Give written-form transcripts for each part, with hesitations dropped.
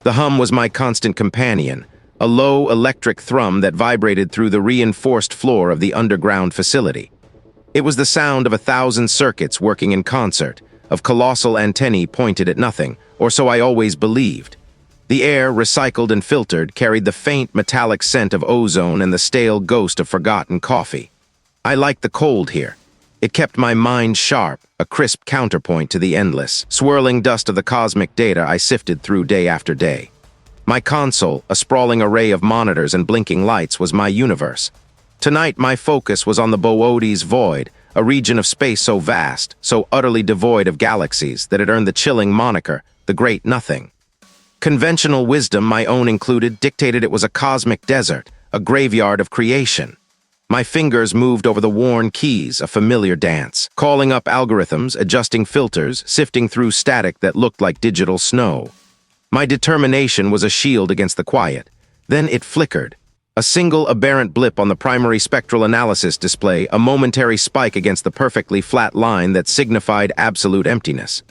The hum was my constant companion, a low electric thrum that vibrated through the reinforced floor of the underground facility. It was the sound of 1,000 circuits working in concert, of colossal antennae pointed at nothing, or so I always believed. The air, recycled and filtered, carried the faint metallic scent of ozone and the stale ghost of forgotten coffee. I liked the cold here. It kept my mind sharp, a crisp counterpoint to the endless, swirling dust of the cosmic data I sifted through day after day. My console, a sprawling array of monitors and blinking lights, was my universe. Tonight, my focus was on the Boötes Void, a region of space so vast, so utterly devoid of galaxies, that it earned the chilling moniker, the Great Nothing. Conventional wisdom, my own included, dictated it was a cosmic desert, a graveyard of creation. My fingers moved over the worn keys, a familiar dance, calling up algorithms, adjusting filters, sifting through static that looked like digital snow. My determination was a shield against the quiet. Then it flickered. A single aberrant blip on the primary spectral analysis display, a momentary spike against the perfectly flat line that signified absolute emptiness.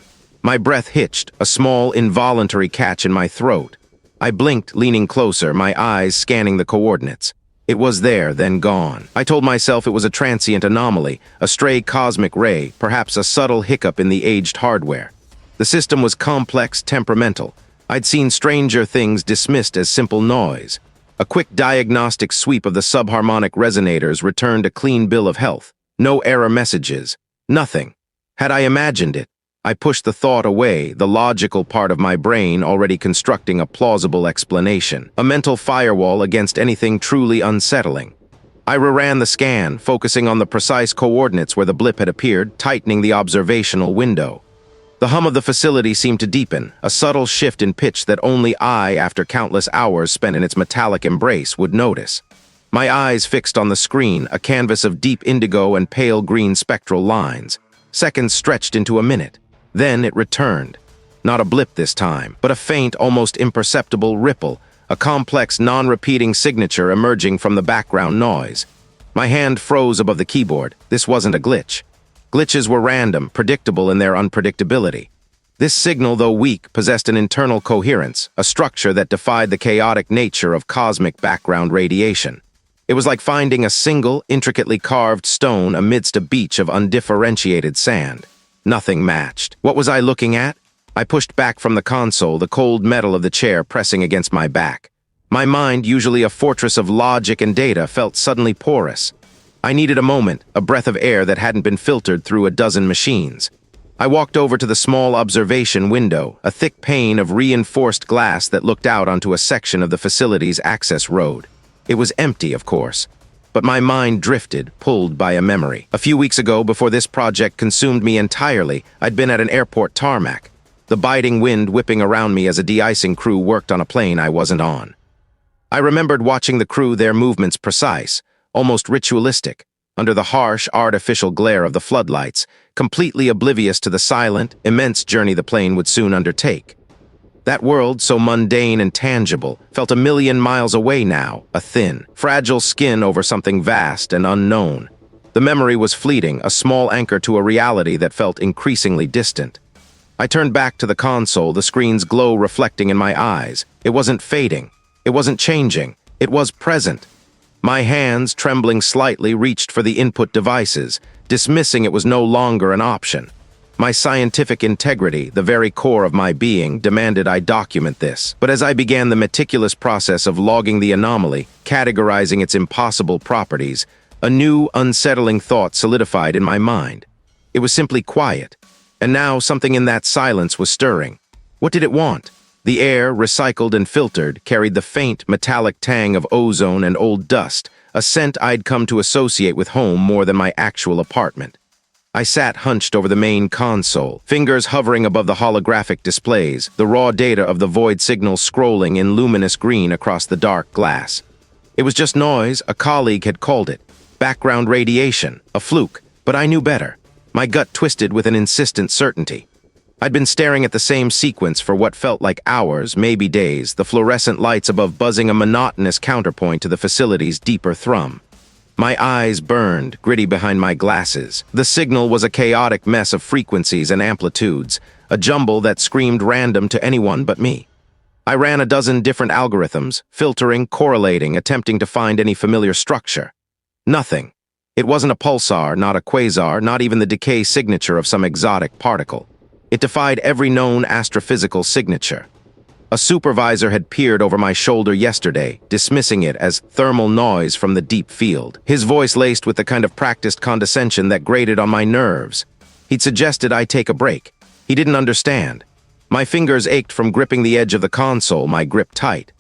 My breath hitched, a small, involuntary catch in my throat. I blinked, leaning closer, my eyes scanning the coordinates. It was there, then gone. I told myself it was a transient anomaly, a stray cosmic ray, perhaps a subtle hiccup in the aged hardware. The system was complex, temperamental. I'd seen stranger things dismissed as simple noise. A quick diagnostic sweep of the subharmonic resonators returned a clean bill of health. No error messages. Nothing. Had I imagined it? I pushed the thought away, the logical part of my brain already constructing a plausible explanation, a mental firewall against anything truly unsettling. I reran the scan, focusing on the precise coordinates where the blip had appeared, tightening the observational window. The hum of the facility seemed to deepen, a subtle shift in pitch that only I, after countless hours spent in its metallic embrace, would notice. My eyes fixed on the screen, a canvas of deep indigo and pale green spectral lines. Seconds stretched into a minute. Then it returned. Not a blip this time, but a faint, almost imperceptible ripple, a complex, non-repeating signature emerging from the background noise. My hand froze above the keyboard. This wasn't a glitch. Glitches were random, predictable in their unpredictability. This signal, though weak, possessed an internal coherence, a structure that defied the chaotic nature of cosmic background radiation. It was like finding a single, intricately carved stone amidst a beach of undifferentiated sand. Nothing matched. What was I looking at? I pushed back from the console, the cold metal of the chair pressing against my back. My mind, usually a fortress of logic and data, felt suddenly porous. I needed a moment, a breath of air that hadn't been filtered through a dozen machines. I walked over to the small observation window, a thick pane of reinforced glass that looked out onto a section of the facility's access road. It was empty, of course. But my mind drifted, pulled by a memory. A few weeks ago, before this project consumed me entirely, I'd been at an airport tarmac, the biting wind whipping around me as a de-icing crew worked on a plane I wasn't on. I remembered watching the crew, their movements precise, almost ritualistic, under the harsh, artificial glare of the floodlights, completely oblivious to the silent, immense journey the plane would soon undertake. That world, so mundane and tangible, felt a million miles away now, a thin, fragile skin over something vast and unknown. The memory was fleeting, a small anchor to a reality that felt increasingly distant. I turned back to the console, the screen's glow reflecting in my eyes. It wasn't fading. It wasn't changing. It was present. My hands, trembling slightly, reached for the input devices, dismissing it was no longer an option. My scientific integrity, the very core of my being, demanded I document this. But as I began the meticulous process of logging the anomaly, categorizing its impossible properties, a new, unsettling thought solidified in my mind. It was simply quiet. And now something in that silence was stirring. What did it want? The air, recycled and filtered, carried the faint, metallic tang of ozone and old dust, a scent I'd come to associate with home more than my actual apartment. I sat hunched over the main console, fingers hovering above the holographic displays, the raw data of the void signal scrolling in luminous green across the dark glass. It was just noise, a colleague had called it. Background radiation, a fluke, but I knew better. My gut twisted with an insistent certainty. I'd been staring at the same sequence for what felt like hours, maybe days, the fluorescent lights above buzzing a monotonous counterpoint to the facility's deeper thrum. My eyes burned, gritty behind my glasses. The signal was a chaotic mess of frequencies and amplitudes, a jumble that screamed random to anyone but me. I ran a dozen different algorithms, filtering, correlating, attempting to find any familiar structure. Nothing. It wasn't a pulsar, not a quasar, not even the decay signature of some exotic particle. It defied every known astrophysical signature. A supervisor had peered over my shoulder yesterday, dismissing it as thermal noise from the deep field. His voice laced with the kind of practiced condescension that grated on my nerves. He'd suggested I take a break. He didn't understand. My fingers ached from gripping the edge of the console, my grip tight.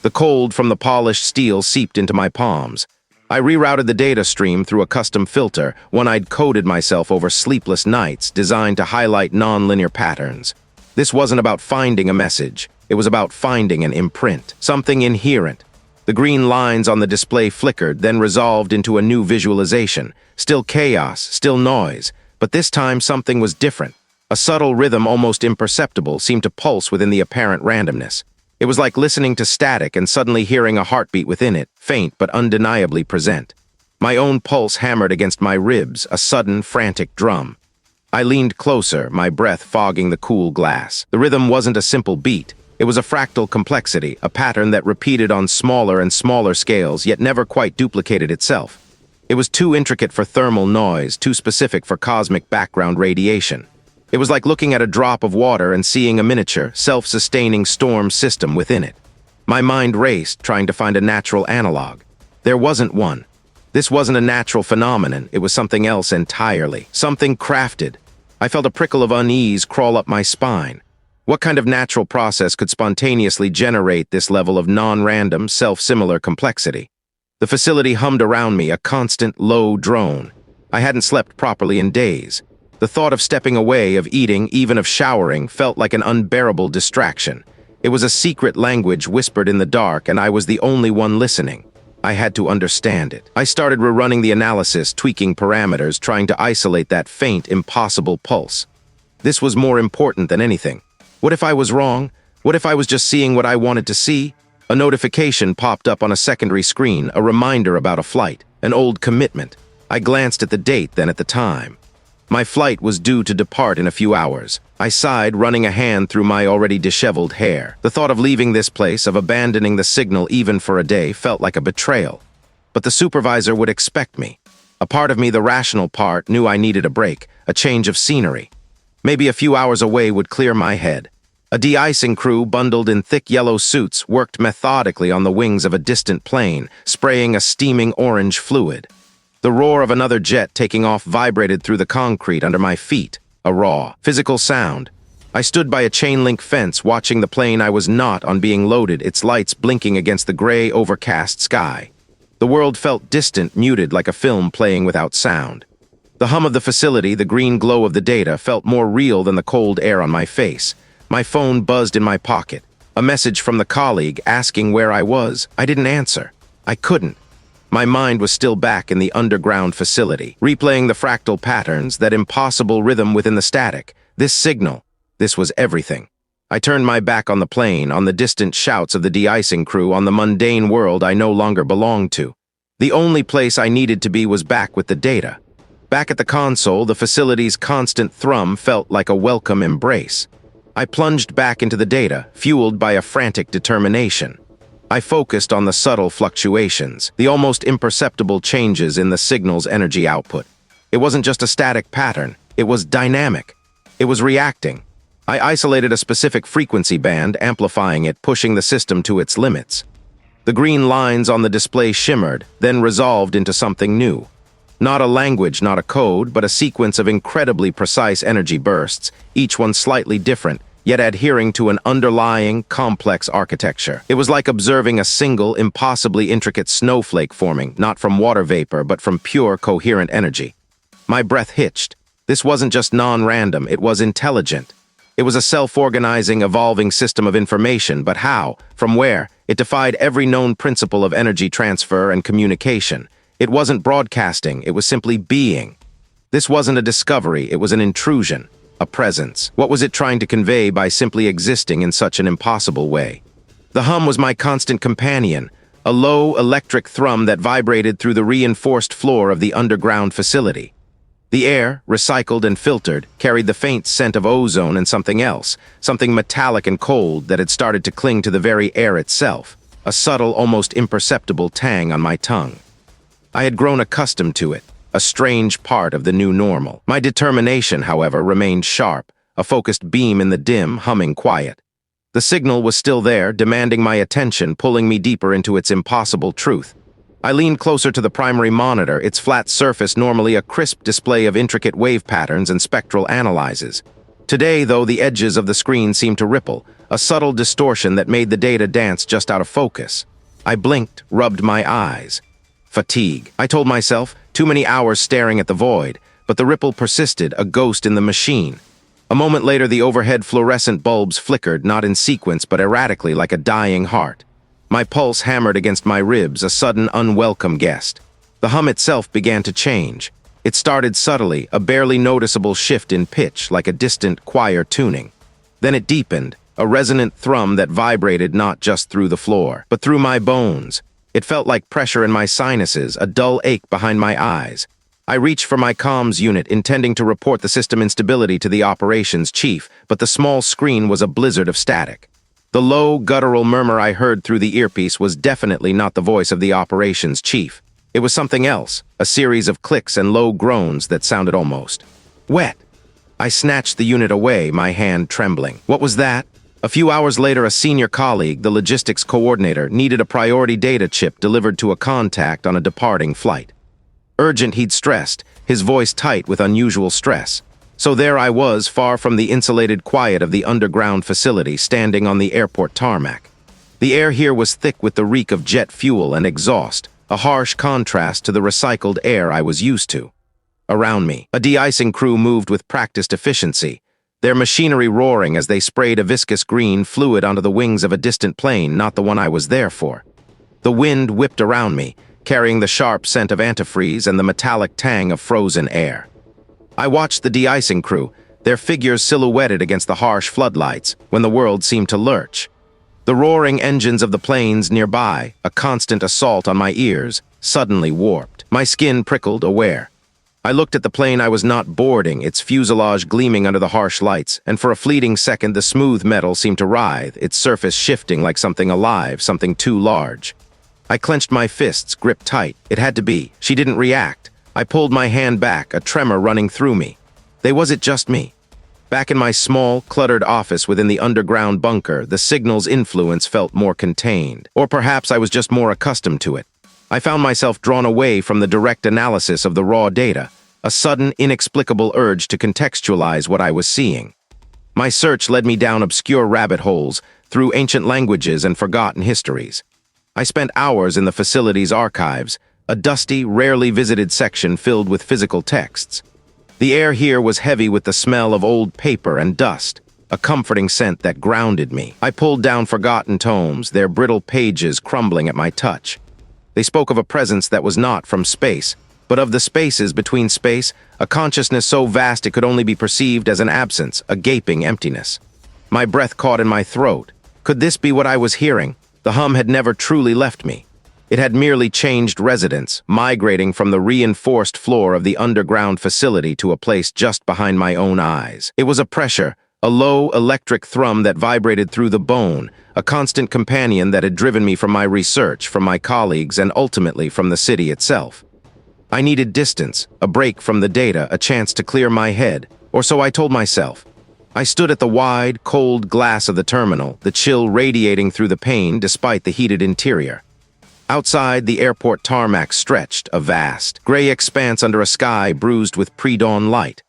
The cold from the polished steel seeped into my palms. I rerouted the data stream through a custom filter, one I'd coded myself over sleepless nights, designed to highlight non-linear patterns. This wasn't about finding a message. It was about finding an imprint, something inherent. The green lines on the display flickered, then resolved into a new visualization. Still chaos, still noise, but this time something was different. A subtle rhythm, almost imperceptible, seemed to pulse within the apparent randomness. It was like listening to static and suddenly hearing a heartbeat within it, faint but undeniably present. My own pulse hammered against my ribs, a sudden, frantic drum. I leaned closer, my breath fogging the cool glass. The rhythm wasn't a simple beat. It was a fractal complexity, a pattern that repeated on smaller and smaller scales, yet never quite duplicated itself. It was too intricate for thermal noise, too specific for cosmic background radiation. It was like looking at a drop of water and seeing a miniature, self-sustaining storm system within it. My mind raced, trying to find a natural analog. There wasn't one. This wasn't a natural phenomenon, it was something else entirely. Something crafted. I felt a prickle of unease crawl up my spine. What kind of natural process could spontaneously generate this level of non-random, self-similar complexity? The facility hummed around me, a constant, low drone. I hadn't slept properly in days. The thought of stepping away, of eating, even of showering, felt like an unbearable distraction. It was a secret language whispered in the dark, and I was the only one listening. I had to understand it. I started rerunning the analysis, tweaking parameters, trying to isolate that faint, impossible pulse. This was more important than anything. What if I was wrong? What if I was just seeing what I wanted to see? A notification popped up on a secondary screen, a reminder about a flight, an old commitment. I glanced at the date, then at the time. My flight was due to depart in a few hours. I sighed, running a hand through my already disheveled hair. The thought of leaving this place, of abandoning the signal even for a day, felt like a betrayal. But the supervisor would expect me. A part of me, the rational part, knew I needed a break, a change of scenery. Maybe a few hours away would clear my head. A de-icing crew, bundled in thick yellow suits, worked methodically on the wings of a distant plane, spraying a steaming orange fluid. The roar of another jet taking off vibrated through the concrete under my feet, a raw, physical sound. I stood by a chain-link fence, watching the plane I was not on being loaded, its lights blinking against the gray, overcast sky. The world felt distant, muted, like a film playing without sound. The hum of the facility, the green glow of the data, felt more real than the cold air on my face. My phone buzzed in my pocket. A message from the colleague asking where I was. I didn't answer. I couldn't. My mind was still back in the underground facility, replaying the fractal patterns, that impossible rhythm within the static. This signal. This was everything. I turned my back on the plane, on the distant shouts of the de-icing crew, on the mundane world I no longer belonged to. The only place I needed to be was back with the data. Back at the console, the facility's constant thrum felt like a welcome embrace. I plunged back into the data, fueled by a frantic determination. I focused on the subtle fluctuations, the almost imperceptible changes in the signal's energy output. It wasn't just a static pattern, it was dynamic. It was reacting. I isolated a specific frequency band, amplifying it, pushing the system to its limits. The green lines on the display shimmered, then resolved into something new. Not a language, not a code, but a sequence of incredibly precise energy bursts, each one slightly different, yet adhering to an underlying, complex architecture. It was like observing a single, impossibly intricate snowflake forming, not from water vapor, but from pure, coherent energy. My breath hitched. This wasn't just non-random, it was intelligent. It was a self-organizing, evolving system of information, but how? From where? It defied every known principle of energy transfer and communication. It wasn't broadcasting, it was simply being. This wasn't a discovery, it was an intrusion. A presence. What was it trying to convey by simply existing in such an impossible way? The hum was my constant companion, a low electric thrum that vibrated through the reinforced floor of the underground facility. The air, recycled and filtered, carried the faint scent of ozone and something else, something metallic and cold that had started to cling to the very air itself, a subtle, almost imperceptible tang on my tongue. I had grown accustomed to it, a strange part of the new normal. My determination, however, remained sharp, a focused beam in the dim, humming quiet. The signal was still there, demanding my attention, pulling me deeper into its impossible truth. I leaned closer to the primary monitor, its flat surface normally a crisp display of intricate wave patterns and spectral analyses. Today, though, the edges of the screen seemed to ripple, a subtle distortion that made the data dance just out of focus. I blinked, rubbed my eyes. Fatigue, I told myself, too many hours staring at the void, but the ripple persisted, a ghost in the machine. A moment later, the overhead fluorescent bulbs flickered, not in sequence but erratically like a dying heart. My pulse hammered against my ribs, a sudden, unwelcome guest. The hum itself began to change. It started subtly, a barely noticeable shift in pitch, like a distant choir tuning. Then it deepened, a resonant thrum that vibrated not just through the floor, but through my bones. It felt like pressure in my sinuses, a dull ache behind my eyes. I reached for my comms unit, intending to report the system instability to the operations chief, but the small screen was a blizzard of static. The low, guttural murmur I heard through the earpiece was definitely not the voice of the operations chief. It was something else, a series of clicks and low groans that sounded almost wet. I snatched the unit away, my hand trembling. What was that? A few hours later, a senior colleague, the logistics coordinator, needed a priority data chip delivered to a contact on a departing flight. Urgent, he'd stressed, his voice tight with unusual stress. So there I was, far from the insulated quiet of the underground facility, standing on the airport tarmac. The air here was thick with the reek of jet fuel and exhaust, a harsh contrast to the recycled air I was used to. Around me, a de-icing crew moved with practiced efficiency, their machinery roaring as they sprayed a viscous green fluid onto the wings of a distant plane, not the one I was there for. The wind whipped around me, carrying the sharp scent of antifreeze and the metallic tang of frozen air. I watched the de-icing crew, their figures silhouetted against the harsh floodlights, when the world seemed to lurch. The roaring engines of the planes nearby, a constant assault on my ears, suddenly warped. My skin prickled, aware. I looked at the plane I was not boarding, its fuselage gleaming under the harsh lights, and for a fleeting second the smooth metal seemed to writhe, its surface shifting like something alive, something too large. I clenched my fists, gripped tight. It had to be. She didn't react. I pulled my hand back, a tremor running through me. Was it just me? Back in my small, cluttered office within the underground bunker, the signal's influence felt more contained. Or perhaps I was just more accustomed to it. I found myself drawn away from the direct analysis of the raw data, a sudden, inexplicable urge to contextualize what I was seeing. My search led me down obscure rabbit holes, through ancient languages and forgotten histories. I spent hours in the facility's archives, a dusty, rarely visited section filled with physical texts. The air here was heavy with the smell of old paper and dust, a comforting scent that grounded me. I pulled down forgotten tomes, their brittle pages crumbling at my touch. They spoke of a presence that was not from space, but of the spaces between space, a consciousness so vast it could only be perceived as an absence, a gaping emptiness. My breath caught in my throat. Could this be what I was hearing? The hum had never truly left me. It had merely changed residence, migrating from the reinforced floor of the underground facility to a place just behind my own eyes. It was a pressure, a low electric thrum that vibrated through the bone, a constant companion that had driven me from my research, from my colleagues, and ultimately from the city itself. I needed distance, a break from the data, a chance to clear my head, or so I told myself. I stood at the wide, cold glass of the terminal, the chill radiating through the pane despite the heated interior. Outside, the airport tarmac stretched, a vast, gray expanse under a sky bruised with pre-dawn light.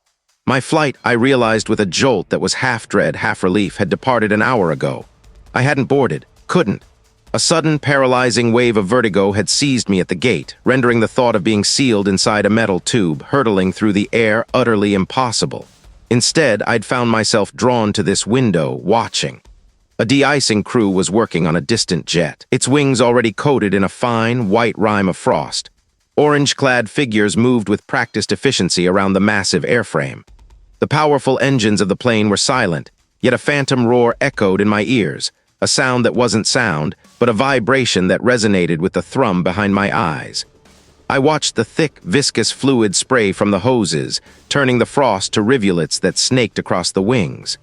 My flight, I realized with a jolt that was half dread, half relief, had departed an hour ago. I hadn't boarded, couldn't. A sudden, paralyzing wave of vertigo had seized me at the gate, rendering the thought of being sealed inside a metal tube, hurtling through the air, utterly impossible. Instead, I'd found myself drawn to this window, watching. A de-icing crew was working on a distant jet, its wings already coated in a fine, white rime of frost. Orange-clad figures moved with practiced efficiency around the massive airframe. The powerful engines of the plane were silent, yet a phantom roar echoed in my ears, a sound that wasn't sound, but a vibration that resonated with the thrum behind my eyes. I watched the thick, viscous fluid spray from the hoses, turning the frost to rivulets that snaked across the wings.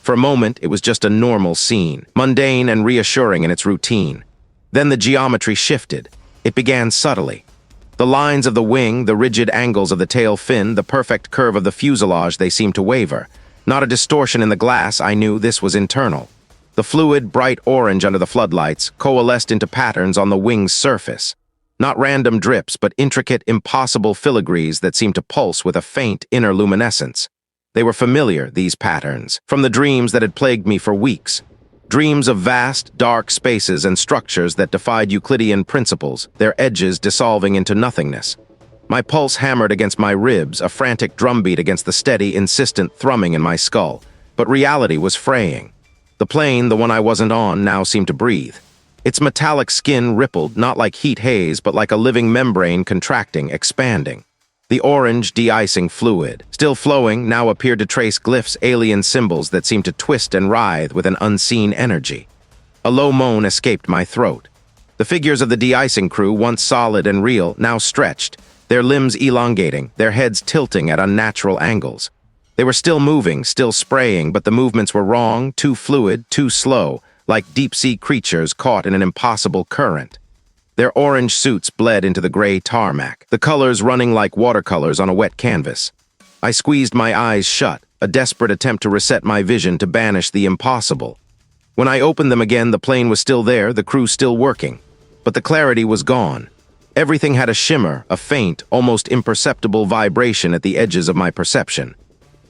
For a moment, it was just a normal scene, mundane and reassuring in its routine. Then the geometry shifted. It began subtly. The lines of the wing, the rigid angles of the tail fin, the perfect curve of the fuselage, they seemed to waver. Not a distortion in the glass, I knew this was internal. The fluid, bright orange under the floodlights, coalesced into patterns on the wing's surface. Not random drips, but intricate, impossible filigrees that seemed to pulse with a faint inner luminescence. They were familiar, these patterns, from the dreams that had plagued me for weeks. Dreams of vast, dark spaces and structures that defied Euclidean principles, their edges dissolving into nothingness. My pulse hammered against my ribs, a frantic drumbeat against the steady, insistent thrumming in my skull. But reality was fraying. The plane, the one I wasn't on, now seemed to breathe. Its metallic skin rippled, not like heat haze, but like a living membrane contracting, expanding. The orange, de-icing fluid, still flowing, now appeared to trace glyphs, alien symbols that seemed to twist and writhe with an unseen energy. A low moan escaped my throat. The figures of the de-icing crew, once solid and real, now stretched, their limbs elongating, their heads tilting at unnatural angles. They were still moving, still spraying, but the movements were wrong, too fluid, too slow, like deep-sea creatures caught in an impossible current. Their orange suits bled into the gray tarmac, the colors running like watercolors on a wet canvas. I squeezed my eyes shut, a desperate attempt to reset my vision to banish the impossible. When I opened them again, the plane was still there, the crew still working. But the clarity was gone. Everything had a shimmer, a faint, almost imperceptible vibration at the edges of my perception.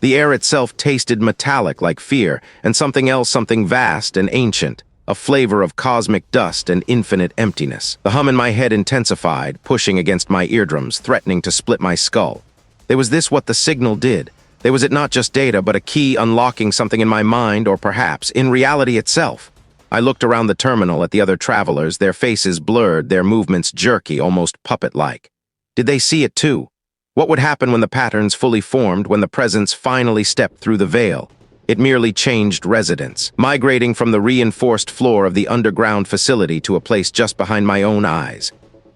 The air itself tasted metallic like fear, and something else, something vast and ancient. A flavor of cosmic dust and infinite emptiness. The hum in my head intensified, pushing against my eardrums, threatening to split my skull. Was this what the signal did? Was it not just data, but a key unlocking something in my mind, or perhaps in reality itself? I looked around the terminal at the other travelers, their faces blurred, their movements jerky, almost puppet-like. Did they see it too? What would happen when the patterns fully formed, when the presence finally stepped through the veil? It merely changed residence, migrating from the reinforced floor of the underground facility to a place just behind my own eyes.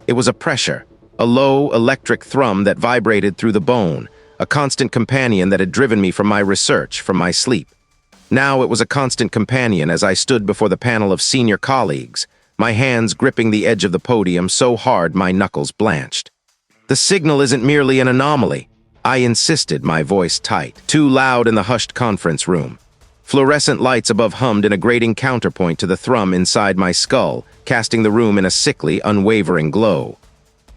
It was a pressure, a low, electric thrum that vibrated through the bone, a constant companion that had driven me from my research, from my sleep. Now it was a constant companion as I stood before the panel of senior colleagues, my hands gripping the edge of the podium so hard my knuckles blanched. The signal isn't merely an anomaly. I insisted, my voice tight, too loud in the hushed conference room. Fluorescent lights above hummed in a grating counterpoint to the thrum inside my skull, casting the room in a sickly, unwavering glow.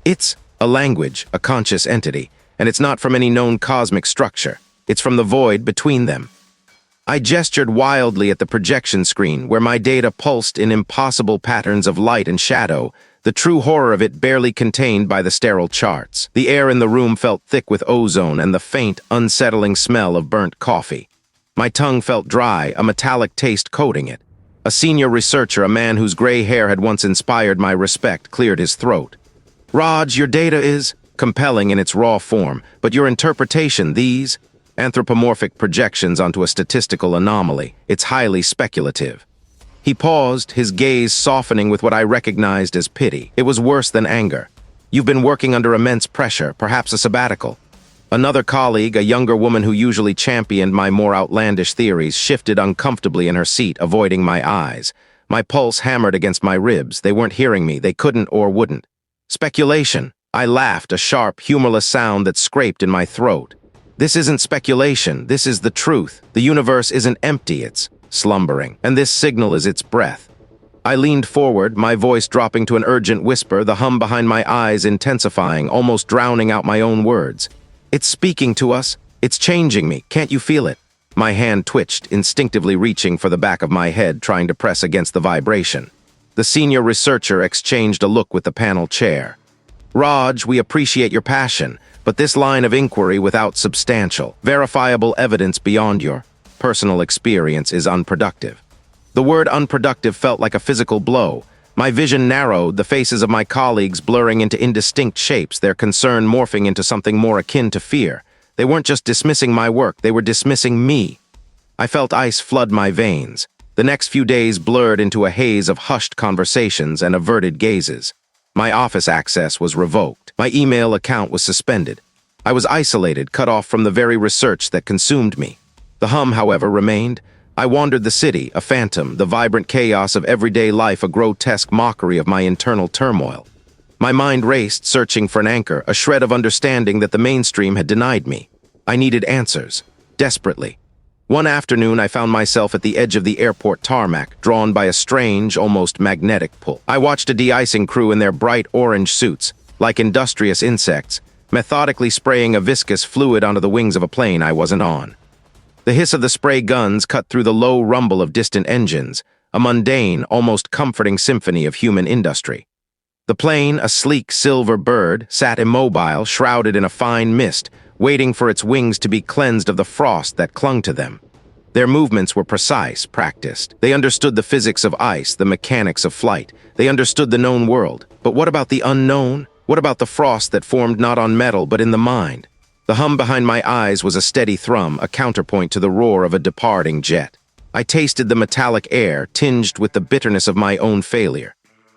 It's a language, a conscious entity, and it's not from any known cosmic structure. It's from the void between them. I gestured wildly at the projection screen, where my data pulsed in impossible patterns of light and shadow, the true horror of it barely contained by the sterile charts. The air in the room felt thick with ozone and the faint, unsettling smell of burnt coffee. My tongue felt dry, a metallic taste coating it. A senior researcher, a man whose gray hair had once inspired my respect, cleared his throat. "Raj, your data is compelling in its raw form, but your interpretation, these anthropomorphic projections onto a statistical anomaly, it's highly speculative." He paused, his gaze softening with what I recognized as pity. It was worse than anger. "You've been working under immense pressure, perhaps a sabbatical." Another colleague, a younger woman who usually championed my more outlandish theories, shifted uncomfortably in her seat, avoiding my eyes. My pulse hammered against my ribs. They weren't hearing me. They couldn't or wouldn't. "Speculation." I laughed, a sharp, humorless sound that scraped in my throat. "This isn't speculation. This is the truth. The universe isn't empty. It's slumbering, and this signal is its breath." I leaned forward, my voice dropping to an urgent whisper, the hum behind my eyes intensifying, almost drowning out my own words. "It's speaking to us. It's changing me. Can't you feel it?" My hand twitched, instinctively reaching for the back of my head, trying to press against the vibration. The senior researcher exchanged a look with the panel chair. "Raj, we appreciate your passion, but this line of inquiry without substantial, verifiable evidence beyond your personal experience is unproductive." The word unproductive felt like a physical blow. My vision narrowed, the faces of my colleagues blurring into indistinct shapes, their concern morphing into something more akin to fear. They weren't just dismissing my work, they were dismissing me. I felt ice flood my veins. The next few days blurred into a haze of hushed conversations and averted gazes. My office access was revoked. My email account was suspended. I was isolated, cut off from the very research that consumed me. The hum, however, remained. I wandered the city, a phantom, the vibrant chaos of everyday life, a grotesque mockery of my internal turmoil. My mind raced, searching for an anchor, a shred of understanding that the mainstream had denied me. I needed answers, desperately. One afternoon, I found myself at the edge of the airport tarmac, drawn by a strange, almost magnetic pull. I watched a de-icing crew in their bright orange suits, like industrious insects, methodically spraying a viscous fluid onto the wings of a plane I wasn't on. The hiss of the spray guns cut through the low rumble of distant engines, a mundane, almost comforting symphony of human industry. The plane, a sleek silver bird, sat immobile, shrouded in a fine mist, waiting for its wings to be cleansed of the frost that clung to them. Their movements were precise, practiced. They understood the physics of ice, the mechanics of flight. They understood the known world. But what about the unknown? What about the frost that formed not on metal but in the mind? The hum behind my eyes was a steady thrum, a counterpoint to the roar of a departing jet. I tasted the metallic air, tinged with the bitterness of my own failure.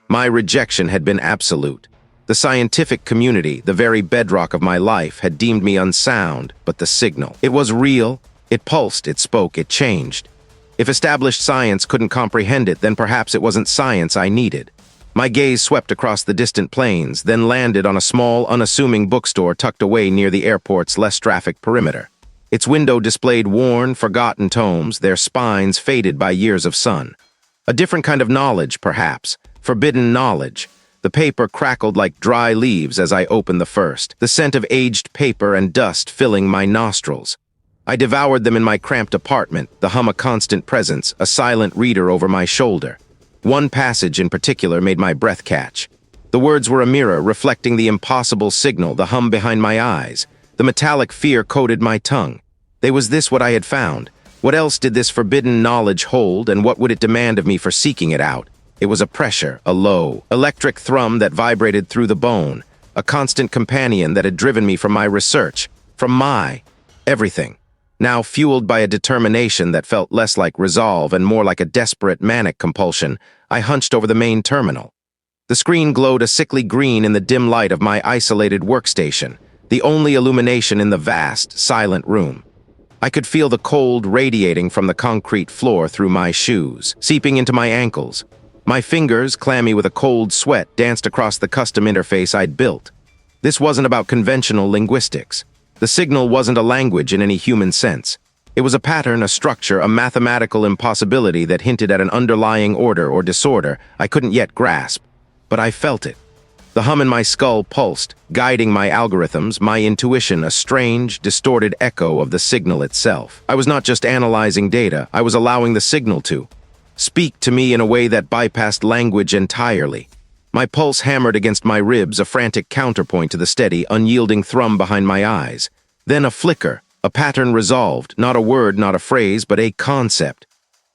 My rejection had been absolute. The scientific community, the very bedrock of my life, had deemed me unsound, but the signal. It was real. It pulsed, it spoke, it changed. If established science couldn't comprehend it, then perhaps it wasn't science I needed. My gaze swept across the distant plains, then landed on a small, unassuming bookstore tucked away near the airport's less trafficked perimeter. Its window displayed worn, forgotten tomes, their spines faded by years of sun. A different kind of knowledge, perhaps. Forbidden knowledge. The paper crackled like dry leaves as I opened the first, the scent of aged paper and dust filling my nostrils. I devoured them in my cramped apartment, the hum a constant presence, a silent reader over my shoulder. One passage in particular made my breath catch. The words were a mirror reflecting the impossible signal, the hum behind my eyes. The metallic fear coated my tongue. Was this what I had found? What else did this forbidden knowledge hold, and what would it demand of me for seeking it out? It was a pressure, a low, electric thrum that vibrated through the bone, a constant companion that had driven me from my research, from my everything. Now fueled by a determination that felt less like resolve and more like a desperate manic compulsion, I hunched over the main terminal. The screen glowed a sickly green in the dim light of my isolated workstation, the only illumination in the vast, silent room. I could feel the cold radiating from the concrete floor through my shoes, seeping into my ankles. My fingers, clammy with a cold sweat, danced across the custom interface I'd built. This wasn't about conventional linguistics. The signal wasn't a language in any human sense. It was a pattern, a structure, a mathematical impossibility that hinted at an underlying order or disorder I couldn't yet grasp. But I felt it. The hum in my skull pulsed, guiding my algorithms, my intuition, a strange, distorted echo of the signal itself. I was not just analyzing data, I was allowing the signal to speak to me in a way that bypassed language entirely. My pulse hammered against my ribs, a frantic counterpoint to the steady, unyielding thrum behind my eyes. Then a flicker, a pattern resolved, not a word, not a phrase, but a concept.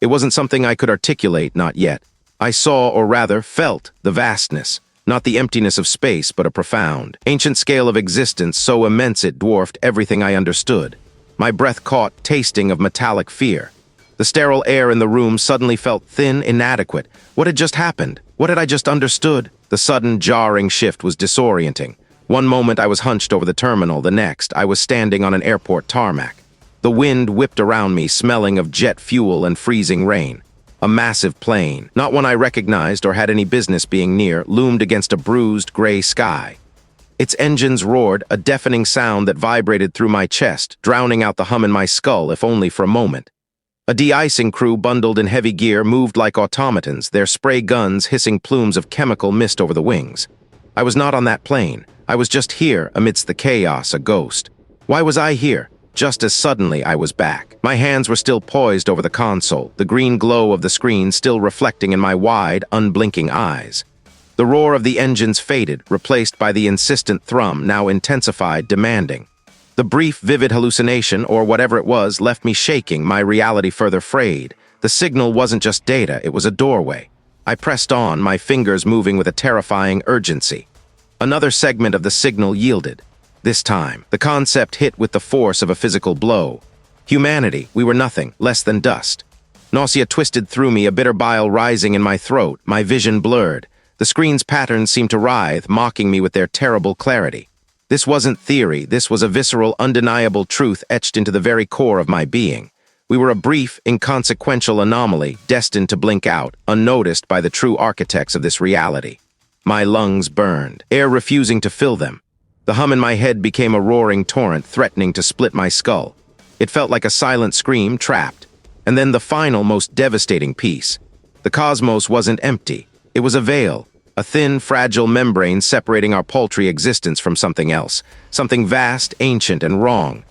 It wasn't something I could articulate, not yet. I saw, or rather, felt the vastness, not the emptiness of space, but a profound, ancient scale of existence so immense it dwarfed everything I understood. My breath caught, tasting of metallic fear. The sterile air in the room suddenly felt thin, inadequate. What had just happened? What had I just understood? The sudden, jarring shift was disorienting. One moment I was hunched over the terminal, the next I was standing on an airport tarmac. The wind whipped around me, smelling of jet fuel and freezing rain. A massive plane, not one I recognized or had any business being near, loomed against a bruised, gray sky. Its engines roared, a deafening sound that vibrated through my chest, drowning out the hum in my skull, if only for a moment. A de-icing crew bundled in heavy gear moved like automatons, their spray guns hissing plumes of chemical mist over the wings. I was not on that plane. I was just here, amidst the chaos, a ghost. Why was I here? Just as suddenly I was back. My hands were still poised over the console, the green glow of the screen still reflecting in my wide, unblinking eyes. The roar of the engines faded, replaced by the insistent thrum, now intensified, demanding. The brief, vivid hallucination, or whatever it was, left me shaking, my reality further frayed. The signal wasn't just data, it was a doorway. I pressed on, my fingers moving with a terrifying urgency. Another segment of the signal yielded. This time, the concept hit with the force of a physical blow. Humanity, we were nothing, less than dust. Nausea twisted through me, a bitter bile rising in my throat, my vision blurred. The The screen's patterns seemed to writhe, mocking me with their terrible clarity. This wasn't theory, this was a visceral, undeniable truth etched into the very core of my being. We were a brief, inconsequential anomaly, destined to blink out, unnoticed by the true architects of this reality. My lungs burned, air refusing to fill them. The hum in my head became a roaring torrent, threatening to split my skull. It felt like a silent scream, trapped. And then the final, most devastating piece. The cosmos wasn't empty. It was a veil, a thin, fragile membrane separating our paltry existence from something else, something vast, ancient, and wrong.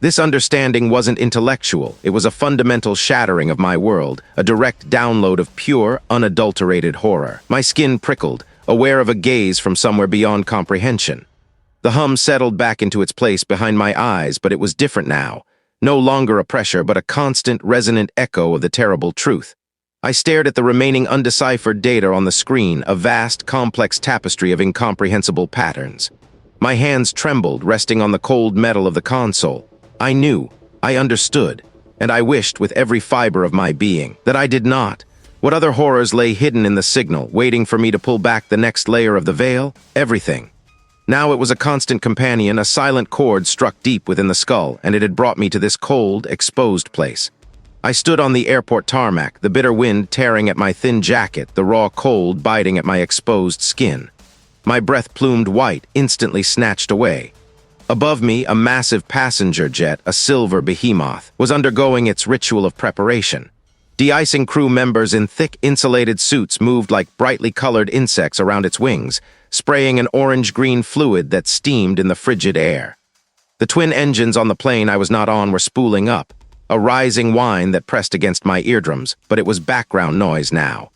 This understanding wasn't intellectual. It was a fundamental shattering of my world, a direct download of pure, unadulterated horror. My skin prickled, aware of a gaze from somewhere beyond comprehension. The hum settled back into its place behind my eyes, but it was different now. No longer a pressure, but a constant, resonant echo of the terrible truth. I stared at the remaining undeciphered data on the screen, a vast, complex tapestry of incomprehensible patterns. My hands trembled, resting on the cold metal of the console. I knew, I understood, and I wished with every fiber of my being that I did not. What other horrors lay hidden in the signal, waiting for me to pull back the next layer of the veil? Everything. Now it was a constant companion, a silent chord struck deep within the skull, and it had brought me to this cold, exposed place. I stood on the airport tarmac, the bitter wind tearing at my thin jacket, the raw cold biting at my exposed skin. My breath plumed white, instantly snatched away. Above me, a massive passenger jet, a silver behemoth, was undergoing its ritual of preparation. De-icing crew members in thick, insulated suits moved like brightly colored insects around its wings, spraying an orange-green fluid that steamed in the frigid air. The twin engines on the plane I was not on were spooling up, a rising whine that pressed against my eardrums, but it was background noise now.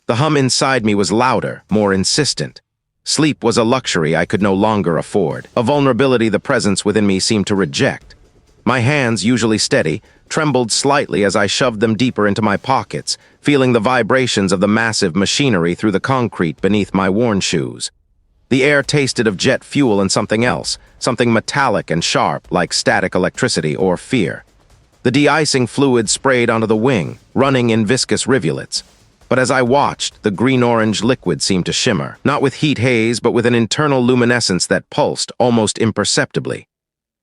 The hum inside me was louder, more insistent. Sleep was a luxury I could no longer afford, a vulnerability the presence within me seemed to reject. My hands, usually steady, trembled slightly as I shoved them deeper into my pockets, feeling the vibrations of the massive machinery through the concrete beneath my worn shoes. The air tasted of jet fuel and something else, something metallic and sharp, like static electricity or fear. The de-icing fluid sprayed onto the wing, running in viscous rivulets. But as I watched, the green-orange liquid seemed to shimmer, not with heat haze, but with an internal luminescence that pulsed almost imperceptibly.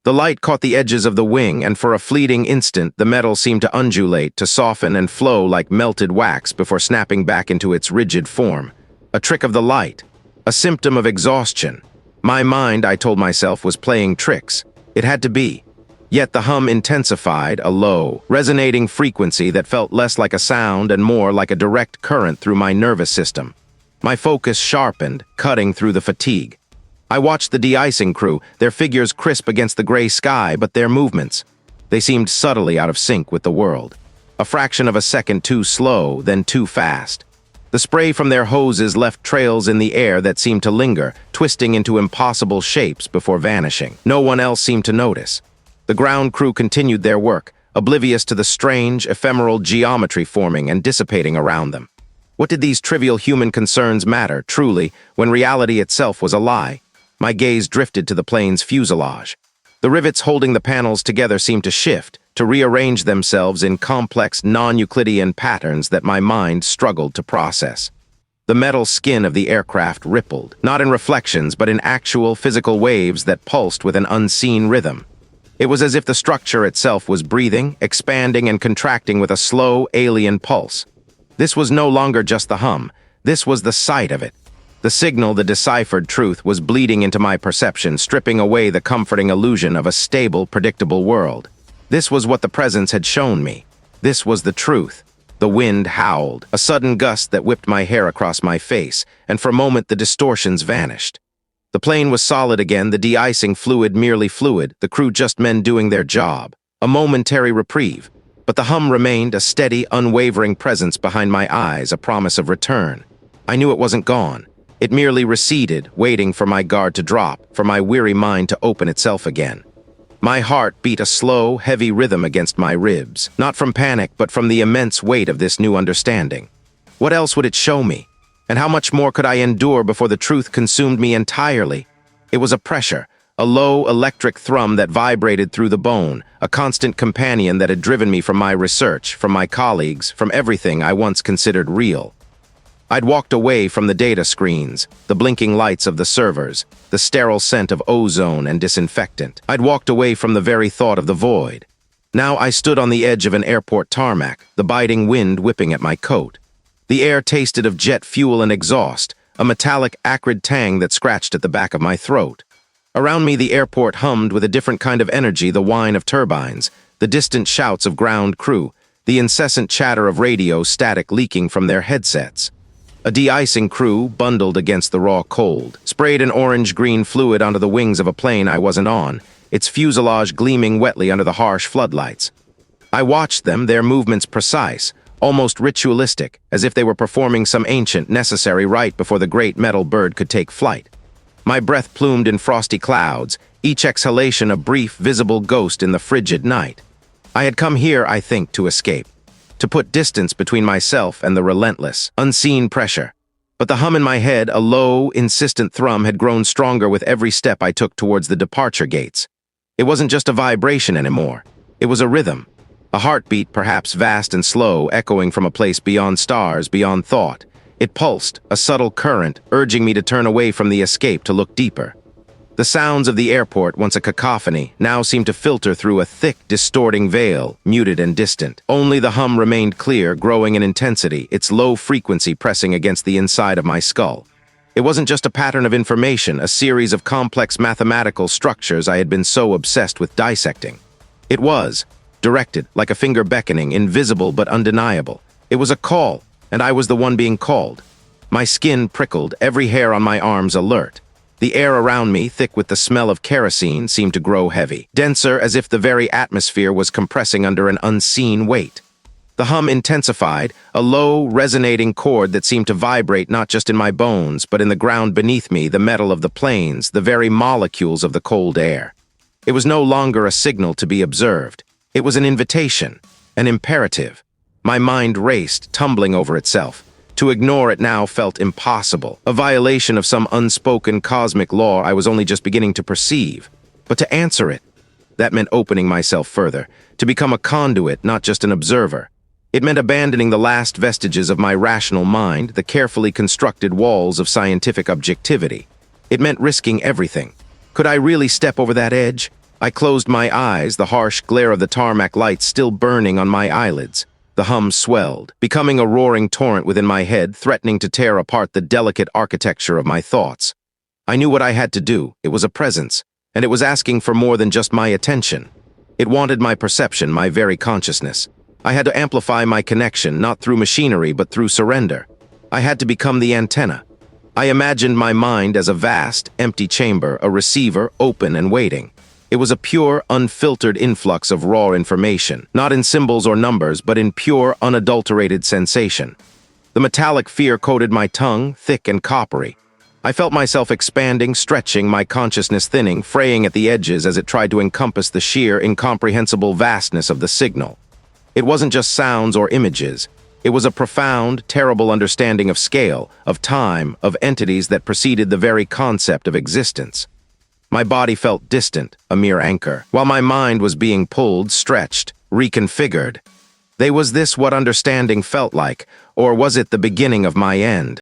The light caught the edges of the wing, and for a fleeting instant, the metal seemed to undulate, to soften and flow like melted wax before snapping back into its rigid form. A trick of the light. A symptom of exhaustion. My mind, I told myself, was playing tricks. It had to be. Yet the hum intensified, a low, resonating frequency that felt less like a sound and more like a direct current through my nervous system. My focus sharpened, cutting through the fatigue. I watched the de-icing crew, their figures crisp against the gray sky, but their movements. They seemed subtly out of sync with the world. A fraction of a second too slow, then too fast. The spray from their hoses left trails in the air that seemed to linger, twisting into impossible shapes before vanishing. No one else seemed to notice. The ground crew continued their work, oblivious to the strange, ephemeral geometry forming and dissipating around them. What did these trivial human concerns matter, truly, when reality itself was a lie? My gaze drifted to the plane's fuselage. The rivets holding the panels together seemed to shift, to rearrange themselves in complex, non-Euclidean patterns that my mind struggled to process. The metal skin of the aircraft rippled, not in reflections, but in actual physical waves that pulsed with an unseen rhythm. It was as if the structure itself was breathing, expanding and contracting with a slow, alien pulse. This was no longer just the hum. This was the sight of it. The signal, the deciphered truth, was bleeding into my perception, stripping away the comforting illusion of a stable, predictable world. This was what the presence had shown me. This was the truth. The wind howled, a sudden gust that whipped my hair across my face, and for a moment the distortions vanished. The plane was solid again, the de-icing fluid merely fluid, the crew just men doing their job. A momentary reprieve. But the hum remained, a steady, unwavering presence behind my eyes, a promise of return. I knew it wasn't gone. It merely receded, waiting for my guard to drop, for my weary mind to open itself again. My heart beat a slow, heavy rhythm against my ribs, not from panic, but from the immense weight of this new understanding. What else would it show me? And how much more could I endure before the truth consumed me entirely? It was a pressure, a low electric thrum that vibrated through the bone, a constant companion that had driven me from my research, from my colleagues, from everything I once considered real. I'd walked away from the data screens, the blinking lights of the servers, the sterile scent of ozone and disinfectant. I'd walked away from the very thought of the void. Now I stood on the edge of an airport tarmac, the biting wind whipping at my coat. The air tasted of jet fuel and exhaust, a metallic, acrid tang that scratched at the back of my throat. Around me, the airport hummed with a different kind of energy, the whine of turbines, the distant shouts of ground crew, the incessant chatter of radio static leaking from their headsets. A de-icing crew, bundled against the raw cold, sprayed an orange-green fluid onto the wings of a plane I wasn't on, its fuselage gleaming wetly under the harsh floodlights. I watched them, their movements precise, almost ritualistic, as if they were performing some ancient, necessary rite before the great metal bird could take flight. My breath plumed in frosty clouds, each exhalation a brief, visible ghost in the frigid night. I had come here, I think, to escape, to put distance between myself and the relentless, unseen pressure. But the hum in my head, a low, insistent thrum, had grown stronger with every step I took towards the departure gates. It wasn't just a vibration anymore. It was a rhythm, a heartbeat perhaps vast and slow, echoing from a place beyond stars, beyond thought. It pulsed, a subtle current, urging me to turn away from the escape to look deeper. The sounds of the airport, once a cacophony, now seemed to filter through a thick, distorting veil, muted and distant. Only the hum remained clear, growing in intensity, its low frequency pressing against the inside of my skull. It wasn't just a pattern of information, a series of complex mathematical structures I had been so obsessed with dissecting. It was, directed, like a finger beckoning, invisible but undeniable. It was a call, and I was the one being called. My skin prickled, every hair on my arms alert. The air around me, thick with the smell of kerosene, seemed to grow heavy, denser as if the very atmosphere was compressing under an unseen weight. The hum intensified, a low, resonating chord that seemed to vibrate not just in my bones, but in the ground beneath me, the metal of the planes, the very molecules of the cold air. It was no longer a signal to be observed. It was an invitation, an imperative. My mind raced, tumbling over itself. To ignore it now felt impossible, a violation of some unspoken cosmic law I was only just beginning to perceive. But to answer it, that meant opening myself further, to become a conduit, not just an observer. It meant abandoning the last vestiges of my rational mind, the carefully constructed walls of scientific objectivity. It meant risking everything. Could I really step over that edge? I closed my eyes, the harsh glare of the tarmac lights still burning on my eyelids. The hum swelled, becoming a roaring torrent within my head, threatening to tear apart the delicate architecture of my thoughts. I knew what I had to do. It was a presence, and it was asking for more than just my attention. It wanted my perception, my very consciousness. I had to amplify my connection, not through machinery, but through surrender. I had to become the antenna. I imagined my mind as a vast, empty chamber, a receiver, open and waiting. It was a pure, unfiltered influx of raw information, not in symbols or numbers, but in pure, unadulterated sensation. The metallic fear coated my tongue, thick and coppery. I felt myself expanding, stretching, my consciousness thinning, fraying at the edges as it tried to encompass the sheer, incomprehensible vastness of the signal. It wasn't just sounds or images. It was a profound, terrible understanding of scale, of time, of entities that preceded the very concept of existence. My body felt distant, a mere anchor, while my mind was being pulled, stretched, reconfigured. Was this what understanding felt like, or was it the beginning of my end?